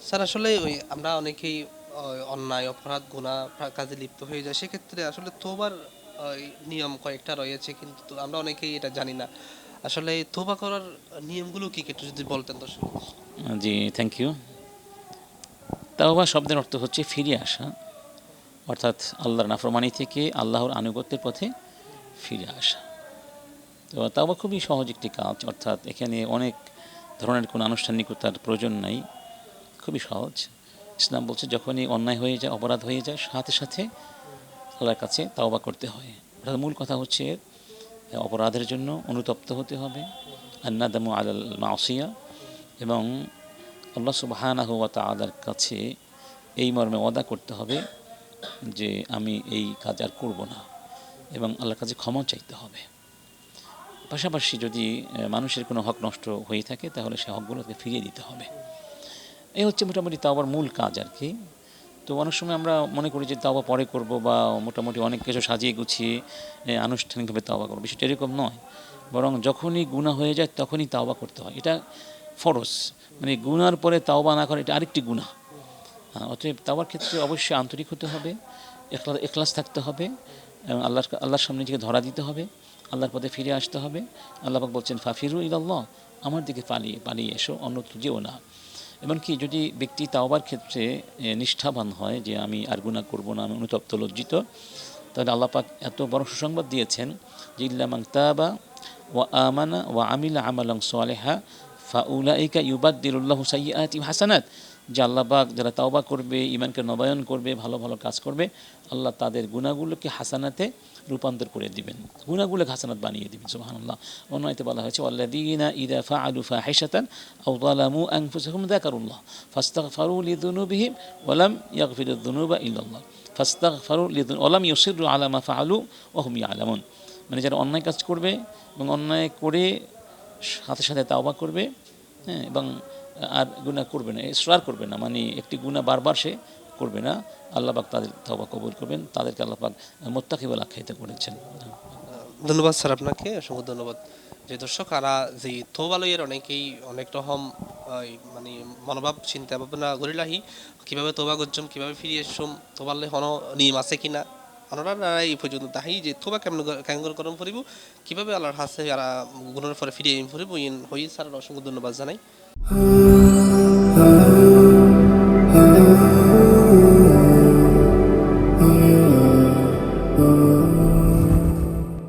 Sir আসলে ওই আমরা অনেকেই অন্যায় অপরাধ গুনাহ কাজে লিপ্ত হয়ে যায়, সেক্ষেত্রে আসলে তোবার নিয়ম কয়েকটা রয়েছে, কিন্তু তো আমরা অনেকেই এটা জানি না। আসলে তোবা করার নিয়মগুলো কি কি একটু যদি বলতেন দর্শক। জি, থ্যাংক ইউ। তাওবা শব্দের অর্থ হচ্ছে ফিরে আসা, অর্থাৎ আল্লাহর নাফরমানি থেকে আল্লাহর আনুগত্যের পথে ফিরে আসা। তো তাওবা খুবই সহজ একটি কাজ, অর্থাৎ এখানে অনেক ধরনের কোনো আনুষ্ঠানিকতার প্রয়োজন নাই, খুবই সহজ। ইসলাম বলছে যখনই অন্যায় হয়ে যায়, অপরাধ হয়ে যায়, সাথে সাথে আল্লাহর কাছে তাওবা করতে হয়। অর্থাৎ মূল কথা হচ্ছে অপরাধের জন্য অনুতপ্ত হতে হবে, আন্নাদামু আলাল মাসিয়া, এবং আল্লাহ সুবহানাহু ওয়া তাআলার কাছে এই মর্মে ওয়াদা করতে হবে যে আমি এই কাজ আর করব না, এবং আল্লাহর কাছে ক্ষমা চাইতে হবে। পাশাপাশি যদি মানুষের কোনো হক নষ্ট হয়ে থাকে তাহলে সে হকগুলোকে ফিরিয়ে দিতে হবে। এই হচ্ছে মোটামুটি তাওবার মূল কাজ আর কি। তো অনেক সময় আমরা মনে করি যে তাওবা পরে করব, বা মোটামুটি অনেক কিছু সাজিয়ে গুছিয়ে আনুষ্ঠানিকভাবে তাওবা করব, বিষয়টা এরকম নয়। বরং যখনই গুনাহ হয়ে যায় তখনই তাওবা করতে হয়, এটা ফরজ। মানে গুনার পরে তাওবা না করে এটা আরেকটি গুনাহ। অতএব তাওবার ক্ষেত্রে অবশ্যই আন্তরিক হতে হবে, এখলাস থাকতে হবে, এবং আল্লাহর সামনে নিজেকে ধরা দিতে হবে, আল্লাহর পথে ফিরে আসতে হবে। আল্লাহ পাক বলছেন ফাফিরু ইলাল্লাহ, আমার দিকে পালিয়ে পালিয়ে এসো, অন্যত্র যেও না। এমনকি যদি ব্যক্তি তাওবার ক্ষেত্রে নিষ্ঠাবান হয় যে আমি আর গুনাহ করব না, আমি অনুতপ্ত লজ্জিত, তাহলে আল্লাহ পাক এত বড় সুসংবাদ দিয়েছেন যে ইল্লা মান তাবা ওয়া আমানা ওয়া আমিলা আমালান সালিহা ফাউলাইকা ইউবাদদিলুল্লাহু সাইয়্যাতিহিম হাসানাত, যে আল্লাহ পাক যারা তাওবা করবে, ঈমানকে নবায়ন করবে, ভালো ভালো কাজ করবে, আল্লাহ তাদের গুনাহগুলোকে হাসানাতে রূপান্তর করে দিবেন, গুনাহগুলোকে হাসানাত বানিয়ে দিবেন। সুবহানাল্লাহ। অন্য আয়াতে বলা হয়েছে ওয়াল্লাযীনা ইযা ফাআলু ফাহিশাতান আও যালামু আনফুসাহুম যাকারুল্লাহ ফাস্তাগফারু লিযুনুবিহিম ওয়া লাম ইয়াগফিরুয যুনুবা ইল্লাল্লাহ ফাস্তাগফারু লিযুনুবিহিম ওয়া লাম ইউসিররু আলা মা ফাআলু ওয়া হুম ইয়ালামুন। মানে যারা অন্যায় কাজ করবে এবং অন্যায় করে সাথে সাথে তাওবা করবে, হ্যাঁ, এবং আর গুনাহ করবে না, ইসরার করবে না, মানে একটি গুনাহ বারবার সে করবে না, আল্লাহ পাক তাদের তাওবা কবুল করবেন, তাদেরকে আল্লাহ পাক মুত্তাকি বলে আখ্যায়িত করেছেন। ধন্যবাদ স্যার, আপনাকে অসংখ্য ধন্যবাদ। যে দর্শক আরা যে তোবালয়ের অনেকেই অনেক রকম মানে মনোভাব চিন্তা ভাবনা করিলাহি, কিভাবে তোবা করছম, কিভাবে ফিরিয়ে এসছম, তোবালে হন নিয়ম আছে কিনা, অনরা এই পর্যন্ত তাহাই যে তোবা কেমন কেমন করম ফুরিব, কিভাবে আল্লাহর হাসে আর গুণের পরে ফিরিয়ে ফুরিব, ইন হই স্যার অসংখ্য ধন্যবাদ জানাই।